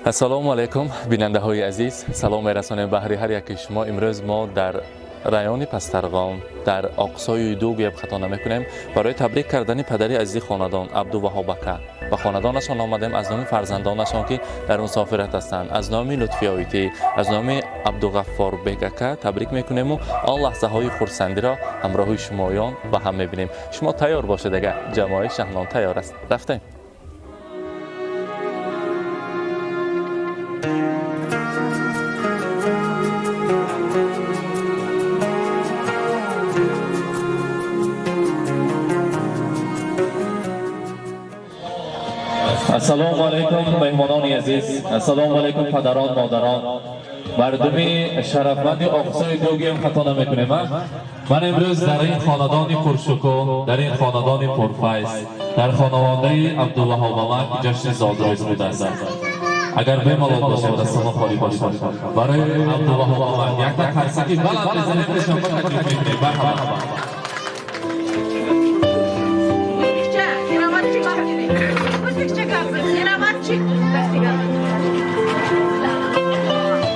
السلام علیکم بیننده های عزیز، سلام میرسانیم به هر یک شما. امروز ما در رایون پسترغام در اقصای دو گیب خطا نمیکنیم برای تبریک کردن پدری عزیز خاندان عبدالوهاب اکا و خاندانشان آمدیم از نام فرزندانشان که در مسافرت هستند. از نام لطفی آیتی، از نام عبدالغفار بیگ اکا تبریک میکنیم و آن لحظه های خرسندی را همراه شمایان و هم میبینیم. شما تیار باشید، اگر جماعت شهنان تیار است. رفتیم. السلام علیکم مهمانان عزیز، السلام علیکم پدران مادران، مردم شرفمند اقصای دوگیم خطا نمیکنیم. من امروز در این خاندان پرشکوه، در این خاندان پرفیض، در خانواده عبدالوهاب اکا جشن زادروز بوده است. اگر بمالات باشه و دستان خالی باشه برای عبدالوهاب اکا یک تا خرسکی بلند بزنید که شما تکلیف میکنید. مرحبا.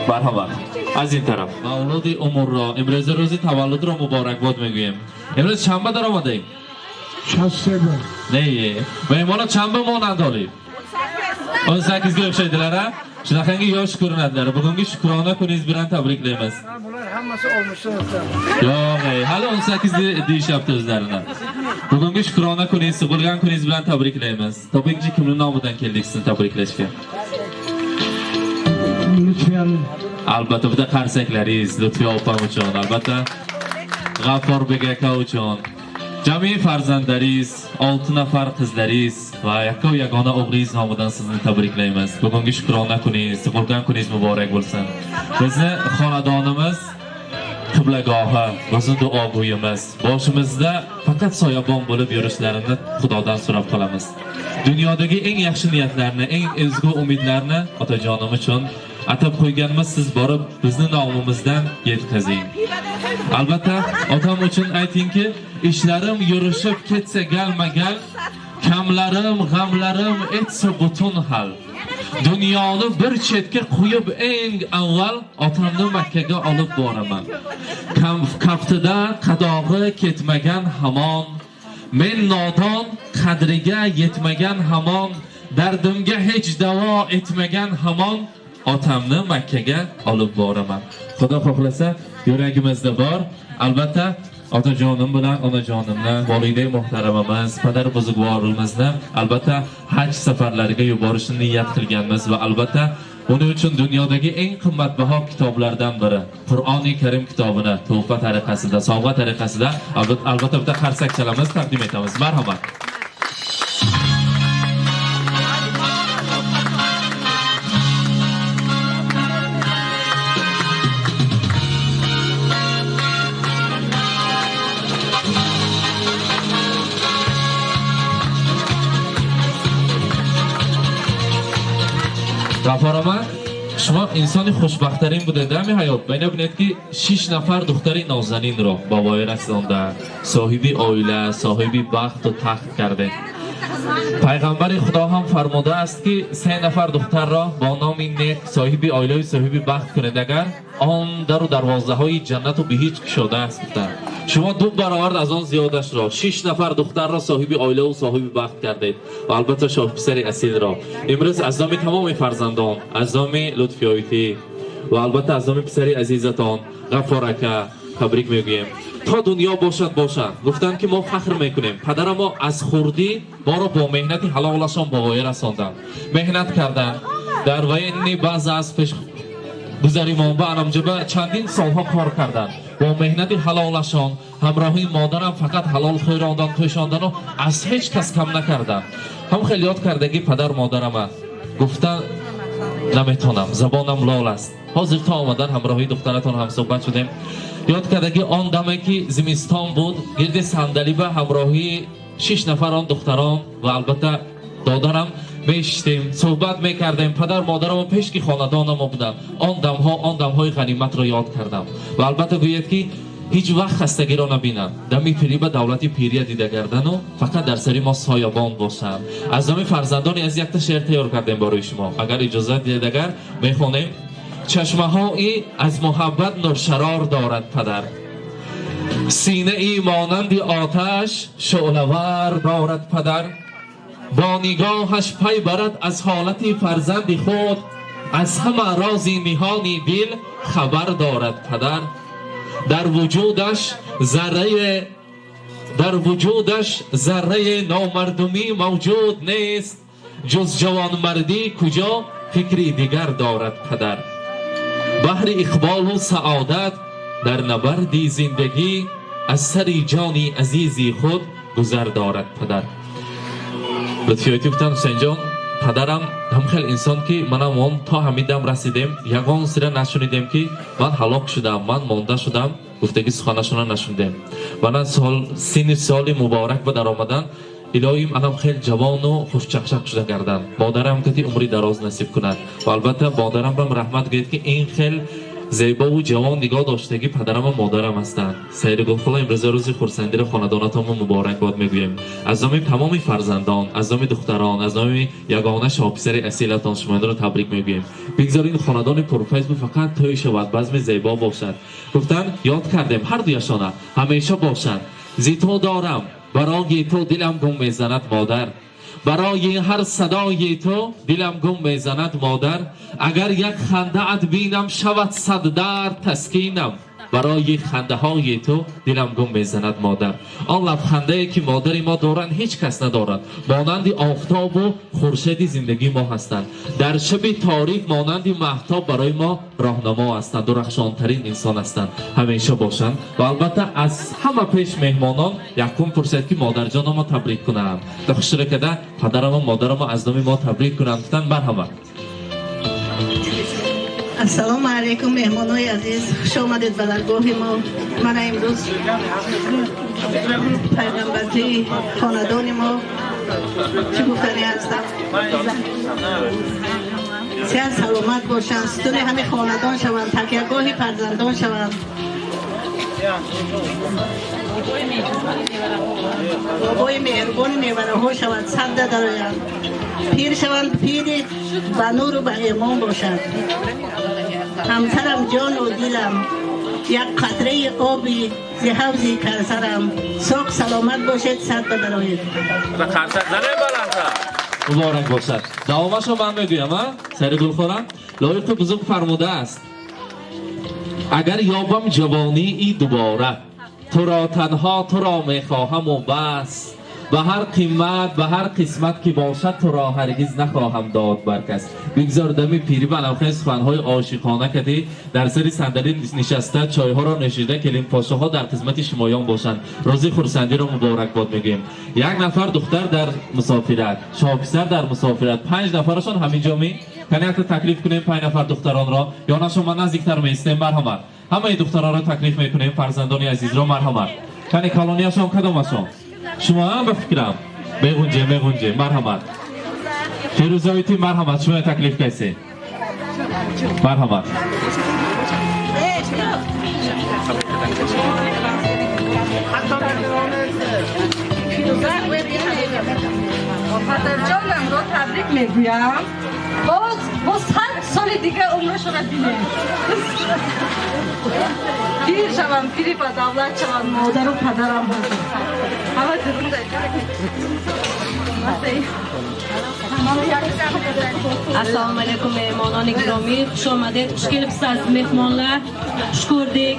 مرحبا. از این طرف مولود امور را امروز روز تولد را مبارکباد میگویم. امروز شنبه در آمده ایم. نه مهمان شنبه ما نداریم. 18 گرفت شدیدلره شنخنگی یا شکر نداره. بگونگی شکرانه کنیز برن تبریک لیمز. یا غی حالا 18 دیشب توزدارنا. بگونگی شکرانه کنیز سقولگان کنیز برن تبریک لیمز. تبریک جی کمون نامودن کلیکسن تبریک لیش که. البته بده قرسکلریز لطفی آپام چون البته غفار بگکا چون جمعی فرزندریز 6 نفر قizlariz و یکا یگانه اوغریز نامودن سیزن تبریک لیمز. بگونگی شکرانه کنیز سقولگان کنیز مبارک بولسن. بزن خاندانımız qiblagohi, bizning duogo'yimiz. Boshimizda faqat soyabon bo'lib yurishlarini Xudodan so'rab qolamiz. Dunyodagi eng yaxshi niyatlarni, eng ezgu umidlarni otajonim uchun atab qo'yganimiz siz borib bizning nomimizdan yetkazing. Albatta otam uchun aytingki, ishlarim yurishib ketsa galma-gal, kamlarim, g'amlarim etsa butun hal. Dunyoni bir chetga qo'yib eng avval otamni Makkaga olib boraman. Kaftida qadog'i ketmagan hamon, men nodon qadriga yetmagan hamon, dardimga hech davo etmagan hamon, otamni Makkaga olib boraman. Xudo xohlasa yuragimizda bor. Albatta otajonim bilan onajonimni, voliday muhtaramamiz, padar buzrugvorimizni albatta haj safarlariga yuborishni niyat qilganmiz va albatta buning uchun dunyodagi eng qimmatbaho kitoblardan biri Qur'oni Karim kitobini tuhfa tariqasida, sovg'a tariqasida albatta bitta qarsak chalamiz, taqdim etamiz. Marhamat. G'afaraman, shuma insoni xushbaxtarin bude dami hayot. Bayna bined ki 6 nafar دختری نازنین را با وای رسانده، صاحبی oila, صاحبی بخت و تخت کرده. پیغمبر خدا هم فرموده است که 3 نفر دختر را با نام نیک صاحبی oila و صاحبی بخت کنید اگر آن در و دروازه های جنت و به هیچ گشوده است. شما 2 برابر از آن زیادش را 6 نفر دختر را صاحبی oila و صاحبی بخت کردید و البته شاه پسر اصیل را. امروز از نام تمام فرزندان، از نام لطفی آیتی و البته از نام پسر عزیزتان غفار اکا تبریک میگویم. تا دنیا باشد گفتن که ما فخر میکنیم. پدر ما از خردی ما را با مهنت حلالشان با وای رساندن، مهنت کردن. در وین بعض از پیش گذریمان به انامجبه چندین سالها کار کردن. با مهنت حلالشان همراهی مادرم فقط حلال خوراندن، توشاندن و از هیچ کس کم نکردن. هم خیلی یاد کردگی پدر مادرم گفتن نمیتونم، زبانم لال است. حاضر تا آمدن همراهی دخترتون هم صحبت شدیم. یاد کردگی آن دمه که زمستان بود گرد صندلی به همراهی 6 نفر آن دختران و البته دادرم میشتیم، صحبت میکردیم. پدر مادرم پیشکی خاندانم بودن. آن دمهای غنیمت را یاد کردم و البته گوید که هیچ وقت خستگی را نبینند. دمی پیری به دولت پیری دیده گردن و فقط در سری ما سایبان باشند. از نام فرزندان از یک تا شعر تیار کردیم برای شما. اگر اجازه دیدگر میخونیم. چشمه هایی از محبت نرشرار دارد پدر، سینه ای مانند آتش شعله‌ور دارد پدر، با نگاهش پی برد از حالت فرزند خود، از همه راز نهانی دل خبر دارد پدر. در وجودش ذره نامردمی موجود نیست، جز جوانمردی کجا فکری دیگر دارد پدر. بحر اقبال و سعادت در نبردی زندگی، از سری جانی عزیزی خود گذر دارد پدر. لطفیاتی بودن حسین جان، پدرم هم خیلی انسان که منم اون تا همیدم رسیدیم یگان سره نشونیدیم که من هلاک شدم، من مانده شدم، گفتگی سخنشون نشوندیم. من سال مبارک به در آمدن الهیم انم خیلی جوان و خوشچقچق شده گردن. مادرم که عمری دراز نصیب کند و البته مادرم بهم رحمت گرید که این خیلی زیبا و جوان نگاه داشتگی پدرم و مادرم هستند. سیر گلخلا امروز روز خورسندی خاندانتان مبارک باد میگویم. از نام تمام فرزندان، از نام دختران، از نام یگانه شاپسر اصیلتان شما را تبریک میگویم. بگذارید خاندان پروفیس فقط توی شود، بزم زیبا باشد. گفتن یاد کردیم هر دویشان همیشه باشند. زیتو دارم برای تو دلم گم میزند مادر، برای هر صدای تو دلم گم میزند مادر. اگر یک خنده ات بینم شود صد درد تسکینم، برای خنده های تو دلم گم میزند مادر. آن لبخنده که مادر ما دارند هیچ کس ندارد، مانند آفتاب و خورشید زندگی ما هستند. در شب تاریک مانند مهتاب برای ما راهنما هستند، درخشانترین انسان هستند. همیشه باشند. و البته از همه پیش مهمانان یکم فرصت که مادر جان ما تبریک کنم. دخشره کده پدرم و مادرم از نام ما تبریک کنم. گفتن مرحبا. السلام علیکم مهمانای عزیز، خوش آمدید به درگاه ما. من امروز پیغمبرتی خاندان ما چی گفتنی هستم. صحت سلامت باشند، ستون همه خاندان شوند، تکیهگاه فرزندان شوند. بابای مهربان میوره ها شوند، صد درآیند. پیر شوند، پیر به نور و به ایمان باشند. همسرم جان و دلم، یک قطره آبی ز حوض کوثرم. ساق سلامت باشید، صد بدرآیید. مبارک باشد. دوامش رو من میگویم. سر گلخورم لایق بزرگ فرموده است اگر یابم جوانی ای دوباره، تو را تنها تو را میخواهم و بس. به هر قیمت به هر قسمت که باشد تو را هرگز نخواهم داد بر کس. بگذار دمی پیری بنفخه سخنهای عاشقانه کردی در سری صندلی نشسته، چایها را نوشیده، کلیم پاشاها در خدمت شمایان باشند. روز خورسندی را مبارک باد میگیم. یک نفر دختر در مسافرت، شاپسر در مسافرت، 5 نفرشان همینجا می کنید تکلیف کنیم 5 نفر دختران را، یا نه شما نزدیکتر میستیم. مرحمت. همه دختران را تکلیف میکنیم. فرزندان عزیز را مرحمت. کنی کالونیاشون کدومشون؟ شما هم به فکرم میگونجه مرحمت. فیروزایتی مرحمت. شما تکلیف کسی مرحمت. پدر جانم را تبریک میگویم. باز 100 سال دیگه عمرش را بینیم. پیر شوم، پیری به دولت شوم، مادر و پدرم هستم. همه درون السلام علیکم مهمانان گرامی، خوش آمدید. خوشگل بس از مهمانlar شکردید.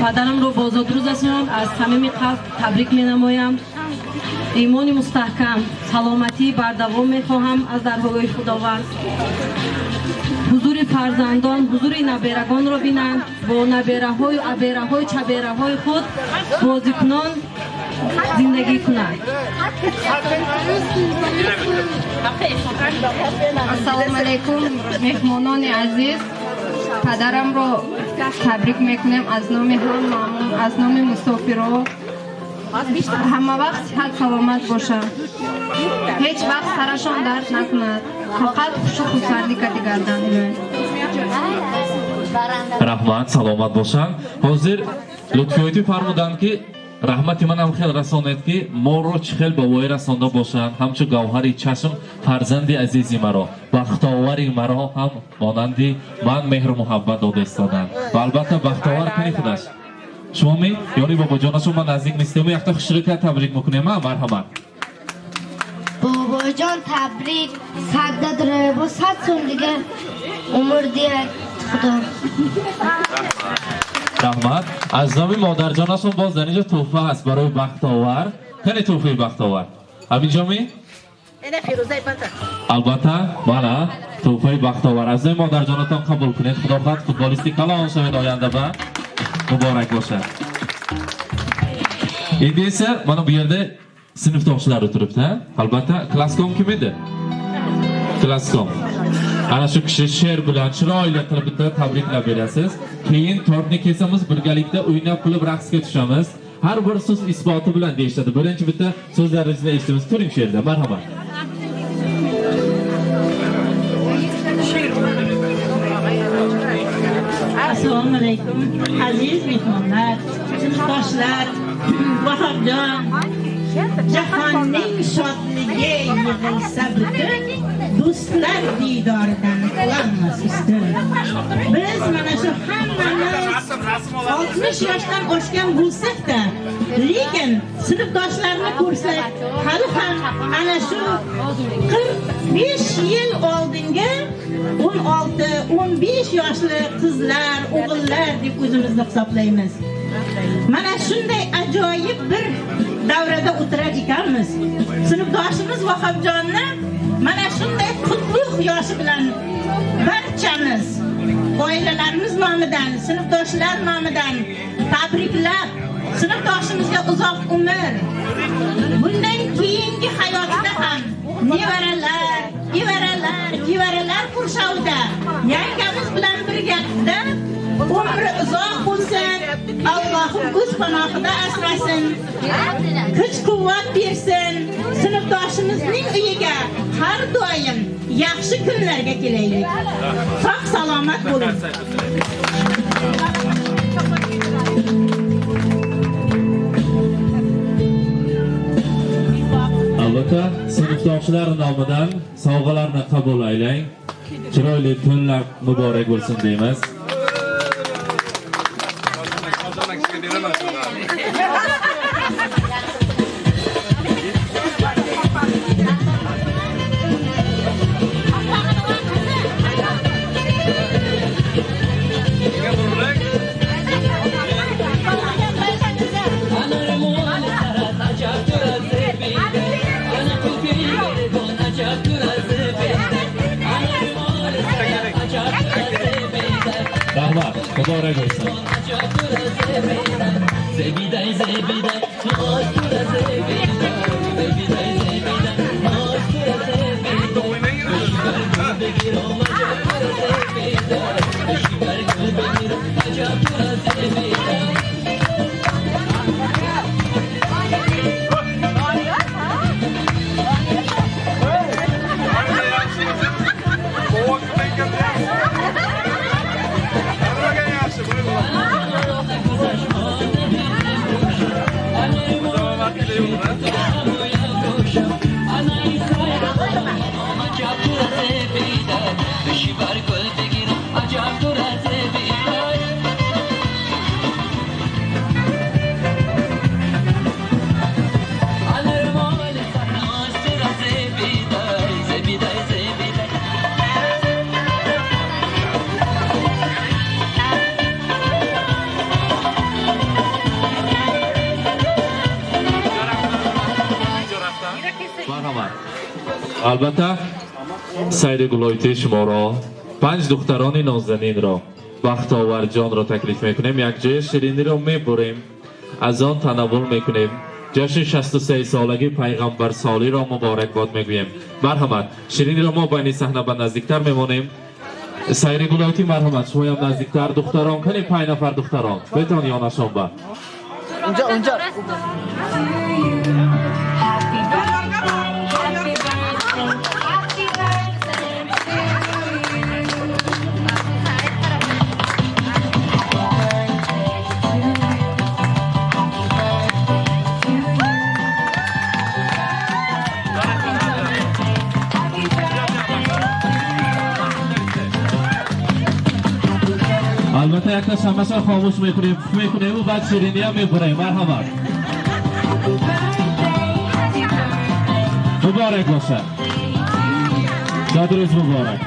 پدرم رو بازاد روز هستم، از صمیم قلب تبریک می نمایم. ایمان مستحکم، سلامتی بر دوام می خواهم از درهای خداوند. حضور فرزندان، حضور نبیرگان را بینند، با نبیره های و ابیره های چبیره های خود بازی کنان زندگی کنند. السلام علیکم مهمانان عزیز، پدرم را تبریک میکنیم از نام هم مامون، از نام مسافرها. همه وقت صحت سلامت باشند، هیچ وقت سرشان درد نکند، فقط خوش و خورسندی کردی گردند. Rahmat, salomat bo'lsin. Hozir Lutfiyoyati farmudanki rahmati man ham xel rasonetki moro chixel bavoy rasonda bo'lsin, hamchu gavhari chashim farzandi azizi maro, baxtovari maro ham monandi man mehr muhabbat dodestodan. Va albatta baxtovar kuni xudash. Shumomi yoni bobojonash man nazik nistem yakta xushlikka tabrik mikunam. Marhamat. Bobojon tabrik, saddadir bu 100 so'mliga umr diyak xudo. Rahmat. Azami modarjonason boz danijo tuhfa است برای baxtovar. Qani tuhfa baxtovar? Aminjomi? Ene Firuzay pata. Albatta, mana tuhfa baxtovar. Azami modarjonaton qabul qiling. Xudo xoh futbolistik kalon shavad oyanda ba muborak bo'lsin. Endi esa mana bu yerda sinfdoshlar o'tiribdi. Albatta, klasskom kim edi? Klasskom. Ana shu kishi she'r bilan chiroyli qilib bitta tabriklab berasiz. Keyin tortni kesamiz, birgalikda o'ynab kulib raqsga tushamiz. Har bir so'z isboti bilan deyishadi. Birinchi bitta so'zlaringizni eshitamiz. Turing she'rda. Marhamat. Assalomu alaykum. Aziz mehmonlar, sinfdoshlar, Vahobjon. Jahonning shodligi yig'ilsa butun, do'stlar diydoridan qolmas ustun. Biz mana shu hammamiz 60 yoshdan oshgan bo'lsak-da, lekin sinfdoshlarni ko'rsak, hali ham ana shu 45 yil oldingi 16-15 yoshli qizlar, o'g'illar deb o'zimizni hisoblaymiz. Mana shunday ajoyib bir davrada o'tirar ekanmiz. Sinfdoshimiz Vahobjonni mana shunday qutlug' yoshi bilan barchamiz oilalarimiz nomidan, sinfdoshlar nomidan tabriklab, sinfdoshimizga uzoq umr, bundan keyingi hayotida ham nevaralar qurshovida yangamiz bilan birgalikda umri uzoq bo'lsin, Allohim o'z panohida asrasin, kuch-quvvat bersin, sinfdoshimizning uyiga har doim yaxshi kunlarga kelaylik. Sog' salomat bo'ling. Albatta, sinfdoshlar nomidan sovg'alarni qabul aylang. Chiroyli kunlar muborak bo'lsin deymiz. Rahmat, muborak bo'lsin. Marhamat. Albatta, sayri guloyti shumoro 5 دختران نازنین را بختاور جان را تکلیف میکنیم. یک جای شیرینی را میبریم، از آن تناول میکنیم. جشن 63 سالگی پیغمبر سالی را مبارکباد میگوییم. مرحمت. شیرینی را ما بین صحنه به نزدیکتر میمونیم. سایری گلایتی مرحمت. شما هم نزدیکتر دختران کنیم. 5 نفر دختران بتان یا نشان با اونجا البته یک تا شمشان خاموش میکنیم و بعد شیرینی هم میبریم. مرحبا. مبارک باشه. شاد روز مبارک.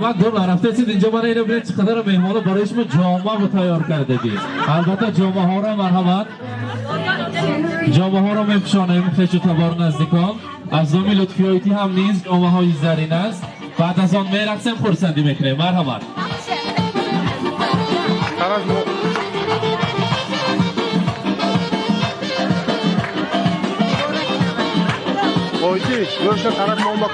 ما دور رفته سید اینجا برای اینو برید چقدر مهمانو برای شما جامعه رو تیار کردگی. البته جامعه ها رو مرحبا. جامعه ها رو میپشانیم خیش و تبار نزدیکان. از نامی لطفی آیتی هم نیست جامعه های زرین است. بعد از آن میرقصیم خورسندی میکنیم. مرحبا. آیتی روشن طرف ما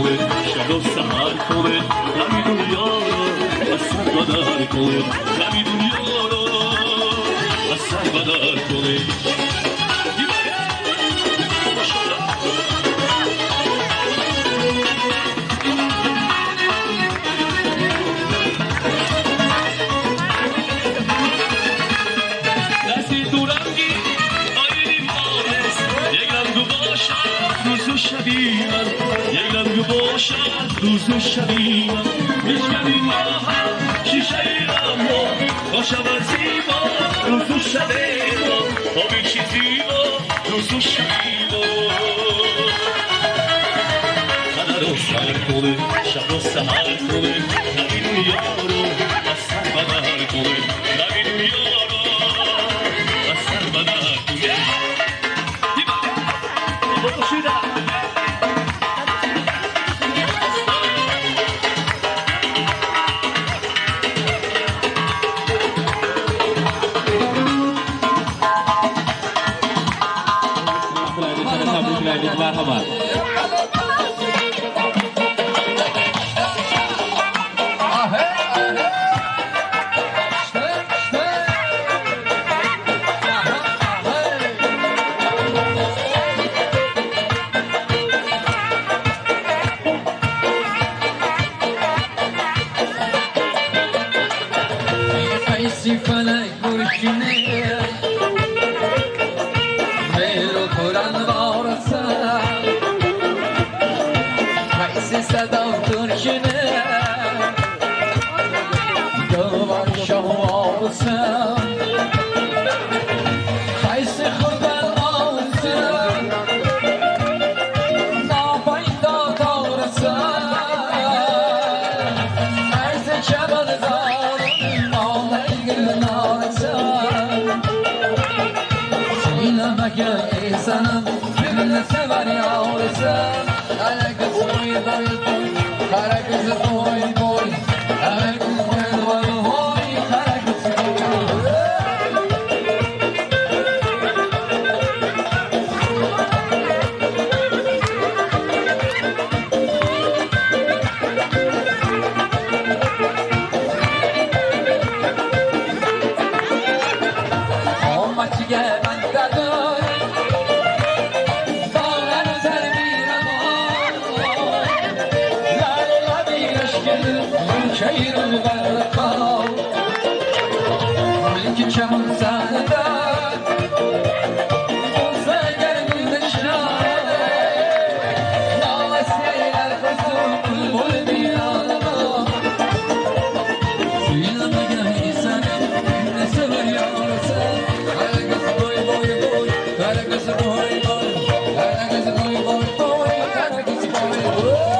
کنه شب و سهر کنه غمی دنیا رو از سر بدر کنه غمی دنیا رو از سر بدر کنه دستی دو رنگی آینی مانست یک رنگ باشد روز و شبی من یک رنگ باشد روز و شبی من میشکنی ما هم شیشه اما باشم از زیبا روز و شبی ما آبی چی زیبا روز و شبی ما قدر و سر کنه شب و سهر کنه غمی دنیا رو از سر بدر کنه غمی دنیا رو از سر بدر کنه مرحبا قیسی فلک برشینه میل و قرآن وارسم قیسی صدا ترشینه دوار شاه وارسم قیسی خودن آرسم ناپایدا تارسم قیسی چبل زارم Sanam, benimle sever yavrusun. Kara kız boy boy boy, kara kız boy boy, kara kız boy boy boy, kara kız boy boy. Oh, maçıge ben tadı. شیر البرقا ملک چمن زنده زگر گلشنه نامسیار خزون بول بیالما سویل مگه سنم نسبر یارسن هرگز boy boy boy هرگز boy boy هرگز boy boy boy هرگز boy boy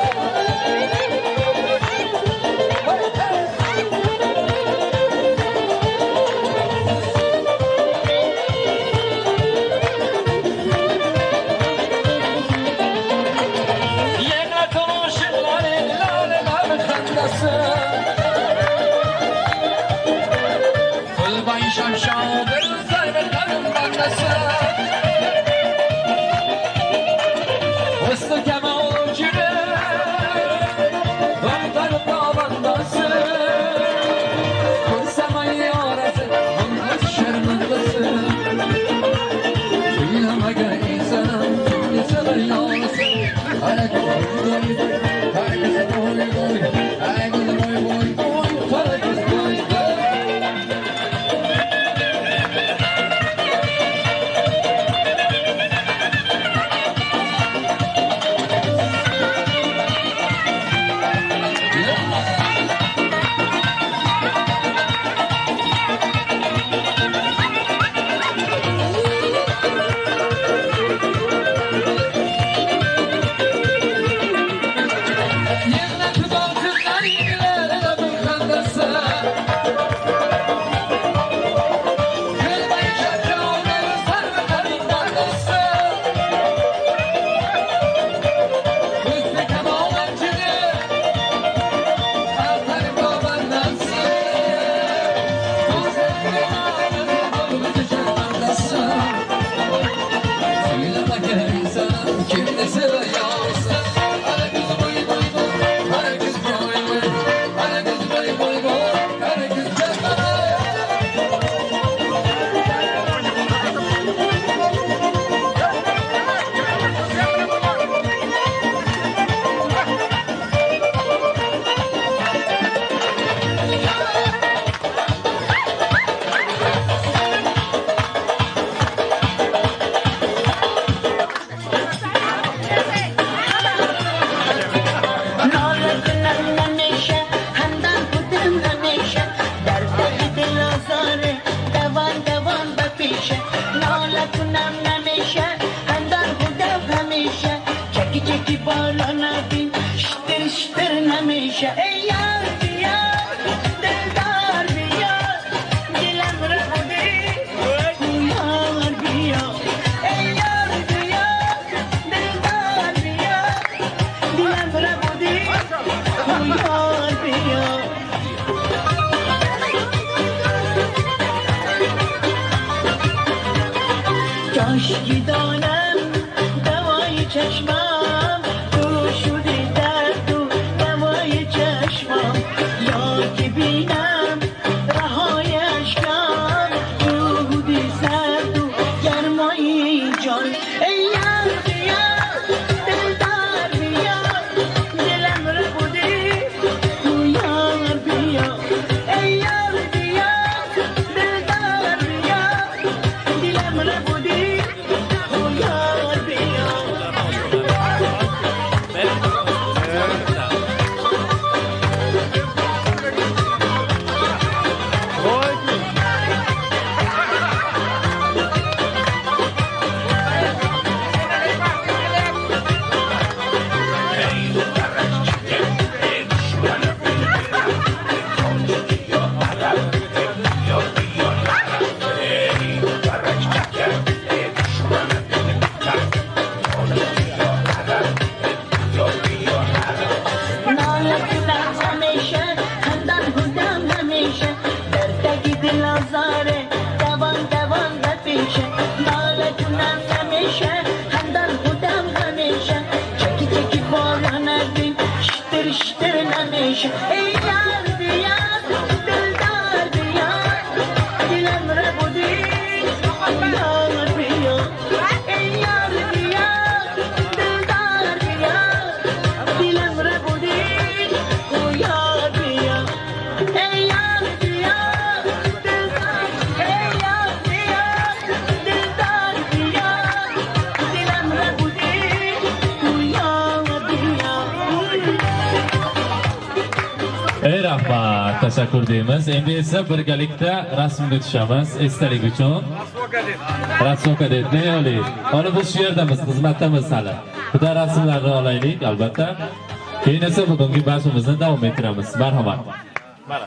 شمشان دل سر به قلم بندسه وسط کمان جیره وقتر دابندسه کن سمایی آرزه من شرمندسه توی همگه ایزنم یه سبر یارسه هرگز بوی بوی هرگز بوی بوی هرگز بوی بوی بوی هرگز بوی بوی دوان دوان بپیشه ناله کنم نمیشه اندر بودم همیشه چکی چکی بالا نبین شتر شتر نمیشه ای یار بیا دلدار بیا دلم رو بودی یار بیا ای یار بیا دلدار بیا دلم رو بودی یار بیا جاشگی دانم دوای چشمم تو شدی درد و دوای چشمم یا که بینم رهای اشکم تو بودی سرد و گرمای جان ای یار بیا دلدار بیا دلم رو بودی تو یار بیا ای یار بیا دلدار بیا دلم رو بودی تو یار بیا ناله کنم همیشه خندان بودم همیشه دردگی دل آزاره دوان دوان بپیشه ناله کنم همیشه خندان بودم همیشه چکی چکی بالا ندیم شتر شتر نمیشه ای یار بیا دلدار بیا دلم رو بودی یار بیا ای یار بیا دلدار بیا دلم رو بودی او یار بیا ای یار بیا دلدار ای یار بیا دلدار بیا دلم رو بودی او یار بیا ey rahmat tashakkur deymiz. Endi esa birgalikda rasmga tushamiz esdalik uchun. Rasmga deydi. Hali biz shu yerdamiz, xizmatdamiz hali. Bitta rasmlarni olaylik albatta. Keyin esa bugungi bahsimizni davom ettiramiz. Marhamat. Mana.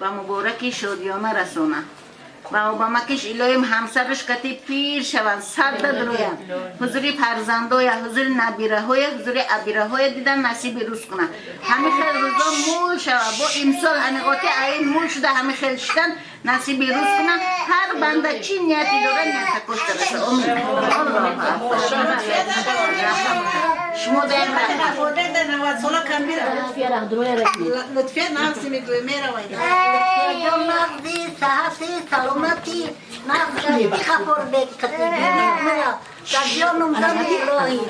و مبارکی شادیانه رسانه و اوبامکش الهیم همسرش کتی پیر شوند صد درویم حضوری فرزندای حضور نبیره های حضور عبیره های دیدن نصیب روز کنن همه خیل روزا مول شود با امسال انقاطی این مول شده همه خیل شدن نصیب روز کنن هر بنده چی نیتی داره نیت کشته بشه شما داریم لطفیه نفسی میگوی میره ویده مغزی صحتی سلامتی مغزی خفر بکتی مرا سجانم دم الهی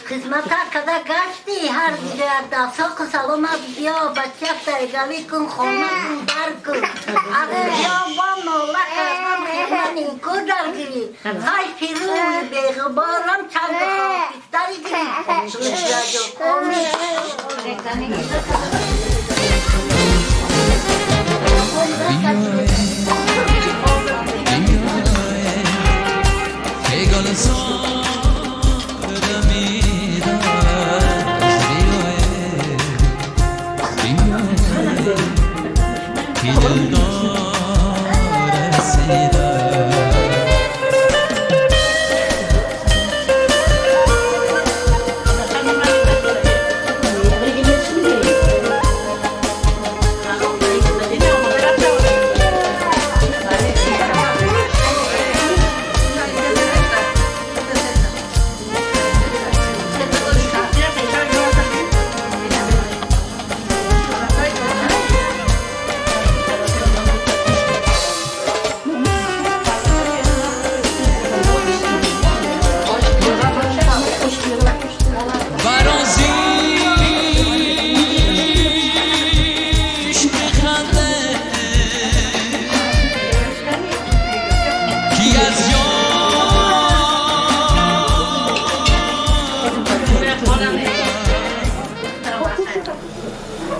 خدمت کده گشتی هر دیگه دستاق سلامت بیا بچه ترگلی کن خونه کن در کن اگر یا با نوله کردم خیمنی کو درگیری خیلی پیروی بغبارم چند خواهی گیری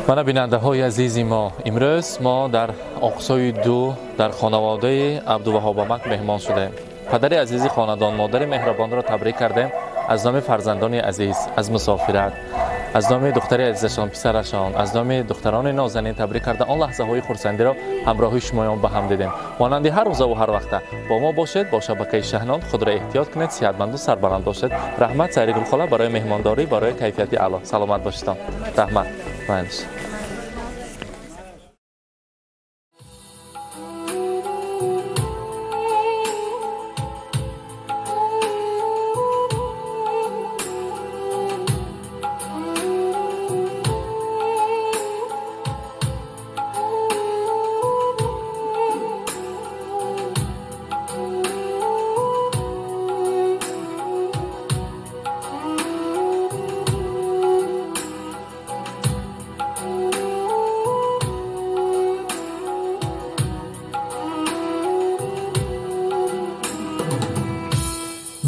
من بیننده های عزیزی ما امروز ما در اقصای دو در خانواده عبدالوهاب مهمان شدیم. پدر عزیز خاندان مادر مهربان را تبریک کردیم از نام فرزندان عزیز از مسافرت از نام دختر عزیزشان پسرشان از نام دختران نازنین تبریک کرده آن لحظه های خرسندی را همراه شمایان به هم دیدیم. مانند هر روز و هر وقت با ما باشید با شبکه شهنان خود را احتیاط کنید صحتمند و سربلند باشید. رحمت سعید گلخاله برای مهمانداری برای کیفیت اعلی سلامت باشید. رحمت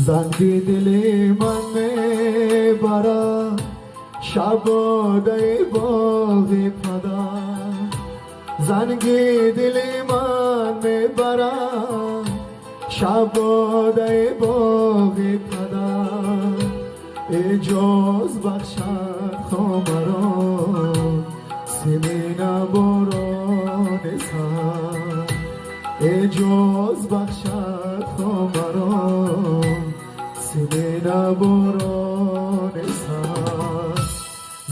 زنگی دلی من میبره شباده باغی پدا زنگی دلی من میبره شباده باغی پدا اجاز بخشد خامران سنین باران سر اجاز بخشد خامران سنین باران سر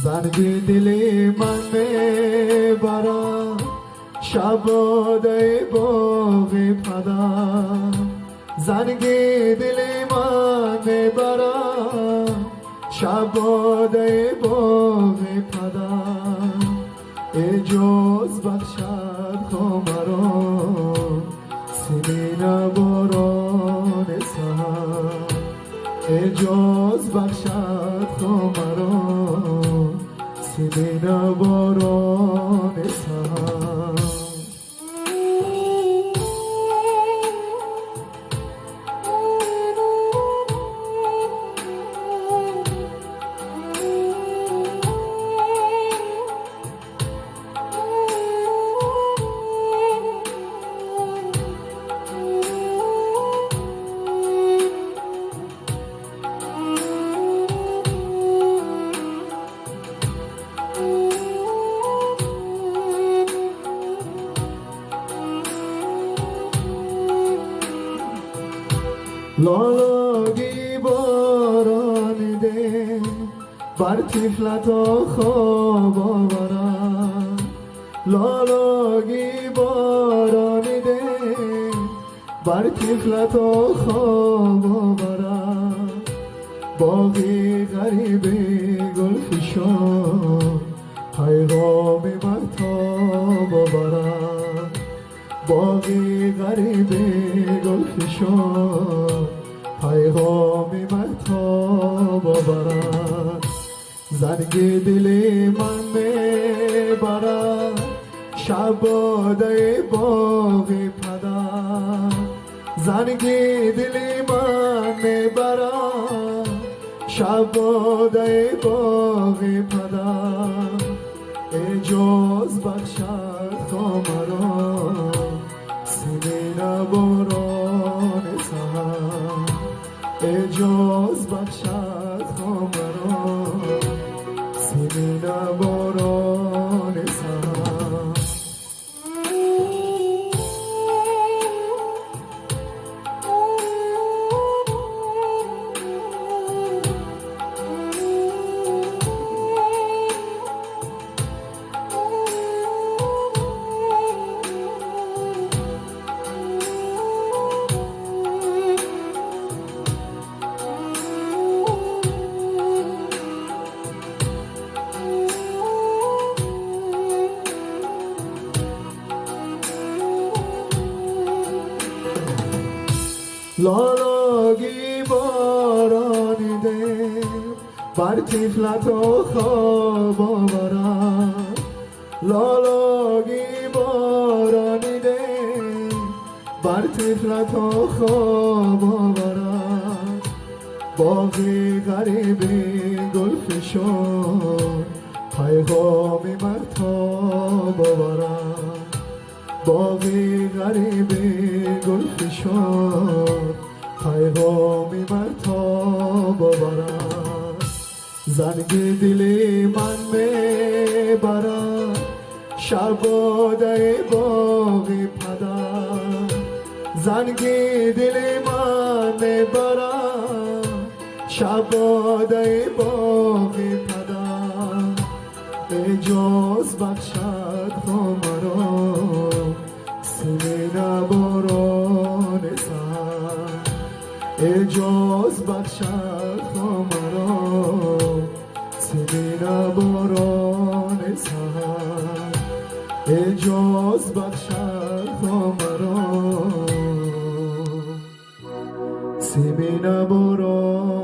زنگی دلی من میبرم شباده باغی پدا زنگی دلی من میبرم شباده باغی پدا اجاز بخشد خامران سنین باران سر اجاز بخشد خامران سنین باران سر لالاگی باران ده بر طفلتا خواب آورد لالاگی باران ده بر طفلتا خواب آورد باغی غریب گلفشان پیغام مهتاب آورد باغی غریب گلفشان پیغام مهتاب آورد زنگ دل من میبرد شباده باغ پدر زنگ دل من میبرد شباده باغ پدر اجاز بخشد خامرا سینه نباران سهر اجاز بخشد خامرا سینه نباران سهر لالاگی باران ده بر طفلتا خواب آورد لالاگی باران ده بر طفلتا خواب آورد باغی غریب گلفشان پیغام مهتاب آورد باغی غریب گلفشان پیغام مهتاب آورد زنگ دل من میبرد شباده باغ پدر زنگ دل من میبرد شباده باغ پدر اجاز بخشد خامرا سینه نباران سهر اجاز بخشد خامرا سینه نباران سهر اجاز بخشد خامرا سینه نباران